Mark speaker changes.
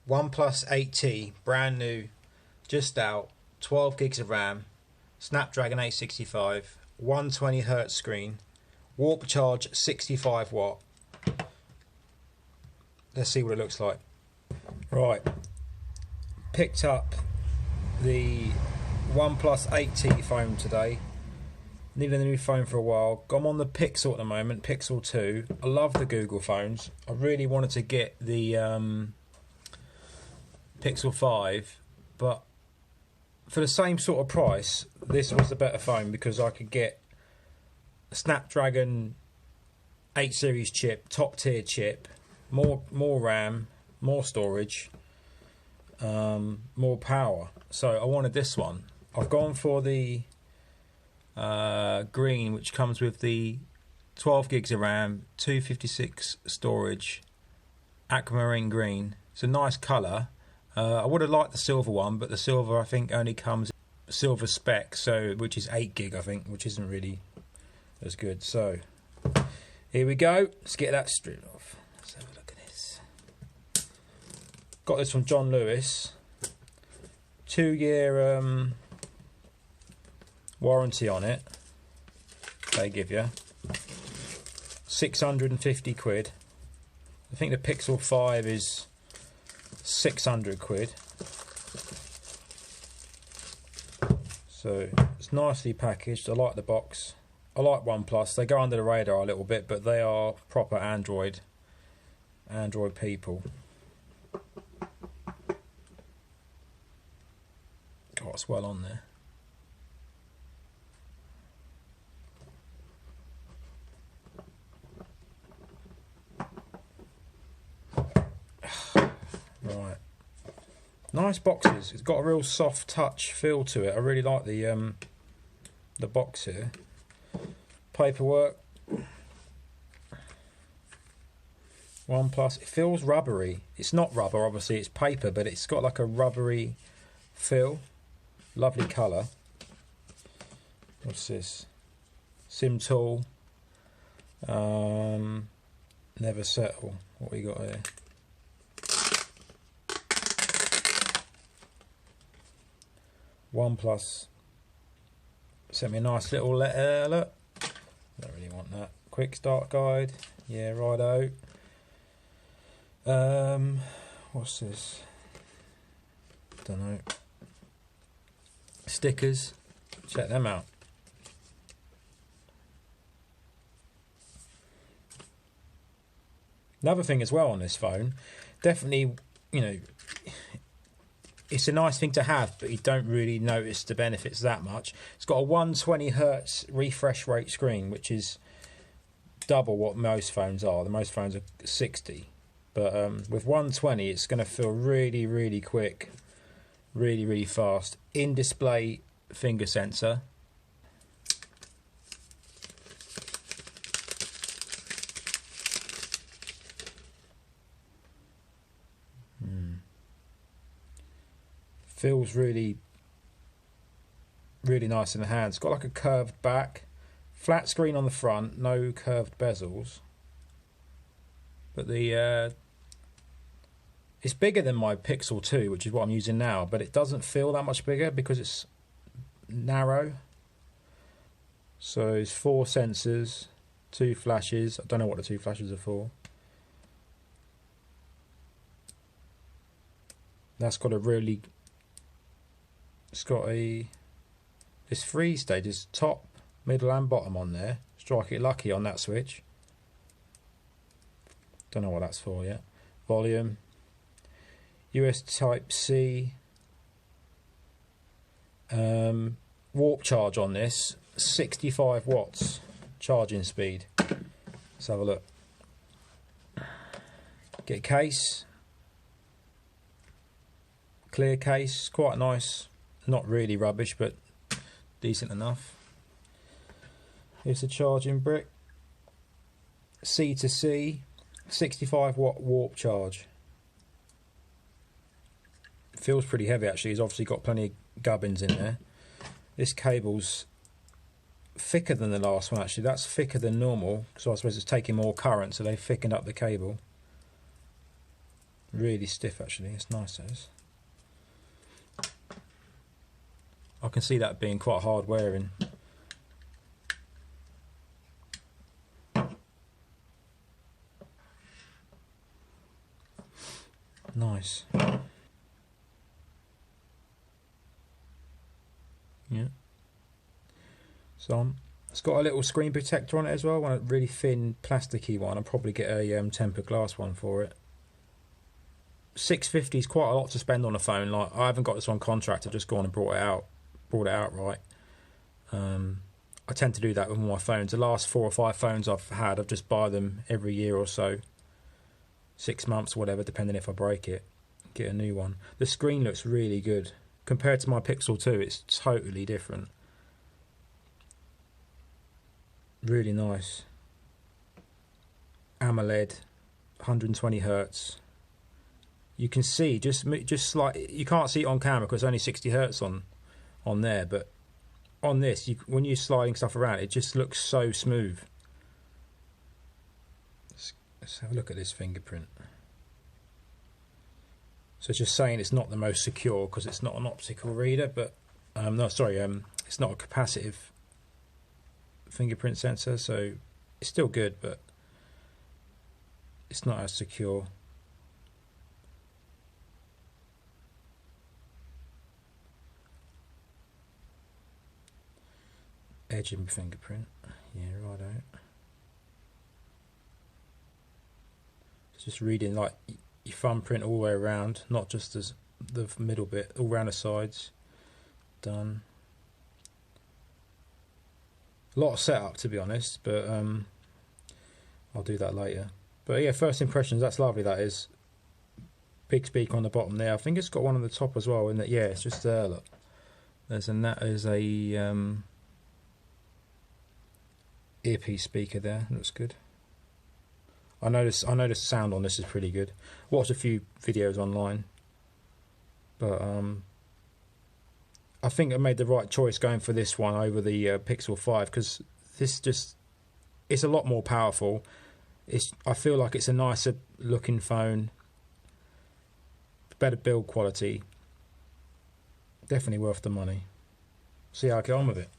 Speaker 1: OnePlus 8T, brand new, just out, 12 gigs of RAM, Snapdragon 865, 120 Hertz screen, warp charge 65 watt. Let's see what it looks like. Right, picked up the OnePlus 8T phone today. Needed a new phone for a while. I'm on the Pixel at the moment, Pixel 2. I love the Google phones. I really wanted to get the Pixel 5, but for the same sort of price, this was the better phone because I could get a Snapdragon 8 series chip, top tier chip, more RAM, more storage, more power. So I wanted this one. I've gone for the green, which comes with the 12 gigs of RAM, 256 storage, aquamarine green. It's a nice colour. I would have liked the silver one, but the silver I think only comes silver spec, so which is 8 gig I think, which isn't really as good. So here we go. Let's get that stripped off. Let's have a look at this. Got this from John Lewis. 2-year warranty on it. They give you 650 quid. I think the Pixel 5 is 600 quid. So it's nicely packaged. I like the box. I like OnePlus. They go under the radar a little bit, but they are proper Android people. God, it's well on there. Right, nice boxes. It's got a real soft touch feel to it. I really like the box here. Paperwork. OnePlus. It feels rubbery. It's not rubber, obviously. It's paper, but it's got like a rubbery feel. Lovely colour. What's this? SIM tool. Never settle. What we got here? OnePlus sent me a nice little letter. Look, don't really want that. Quick start guide. Yeah, righto. What's this? Don't know. Stickers. Check them out. Another thing as well on this phone, definitely, you know, it's a nice thing to have, but you don't really notice the benefits that much. It's got a 120 Hertz refresh rate screen, which is double what most phones are. The most phones are 60. But with 120, it's going to feel really, really quick, really, really fast. In-display finger sensor. Feels really, really nice in the hand. It's got like a curved back, flat screen on the front, no curved bezels. But the it's bigger than my Pixel 2, which is what I'm using now, but it doesn't feel that much bigger because it's narrow. So it's 4 sensors, 2 flashes. I don't know what the 2 flashes are for. That's got a really... It's 3 stages, top, middle and bottom on there. Strike it lucky on that switch. Don't know what that's for yet. Volume. US Type C. Warp charge on this. 65 watts charging speed. Let's have a look. Get a case. Clear case. Quite nice. Not really rubbish, but decent enough. Here's the charging brick. C to C, 65 watt warp charge. Feels pretty heavy actually. It's obviously got plenty of gubbins in there. This cable's thicker than the last one actually. That's thicker than normal, so I suppose it's taking more current, so they've thickened up the cable. Really stiff actually, it's nice those. I can see that being quite hard wearing. Nice. Yeah. So it's got a little screen protector on it as well. I want a really thin plasticky one. I'll probably get a tempered glass one for it. $650 is quite a lot to spend on a phone. Like, I haven't got this on contract. I've just gone and brought it out right. I tend to do that with all my phones. The last 4 or 5 phones I've had, I've just buy them every year or so, 6 months, whatever, depending if I break it. Get a new one. The screen looks really good compared to my Pixel 2. It's totally different. Really nice. Amoled, 120 Hertz. You can see just like, you can't see it on camera because it's only 60 Hertz on there, but on this, when you're sliding stuff around, it just looks so smooth. Let's have a look at this fingerprint. So it's just saying it's not the most secure because it's not an optical reader, but no, sorry, it's not a capacitive fingerprint sensor, so it's still good, but it's not as secure. Edging fingerprint, yeah, right out. It's just reading like your thumbprint all the way around, not just as the middle bit, all around the sides. Done. A lot of setup, to be honest, but I'll do that later. But yeah, first impressions, that's lovely. That is. Big speaker on the bottom there. I think it's got one on the top as well, isn't it? Yeah, it's just there. Look, there's a earpiece speaker there. Looks good. I noticed the sound on this is pretty good. Watched a few videos online, but I think I made the right choice going for this one over the Pixel 5 because this it's a lot more powerful. I feel like it's a nicer looking phone, better build quality. Definitely worth the money. See how I get on with it.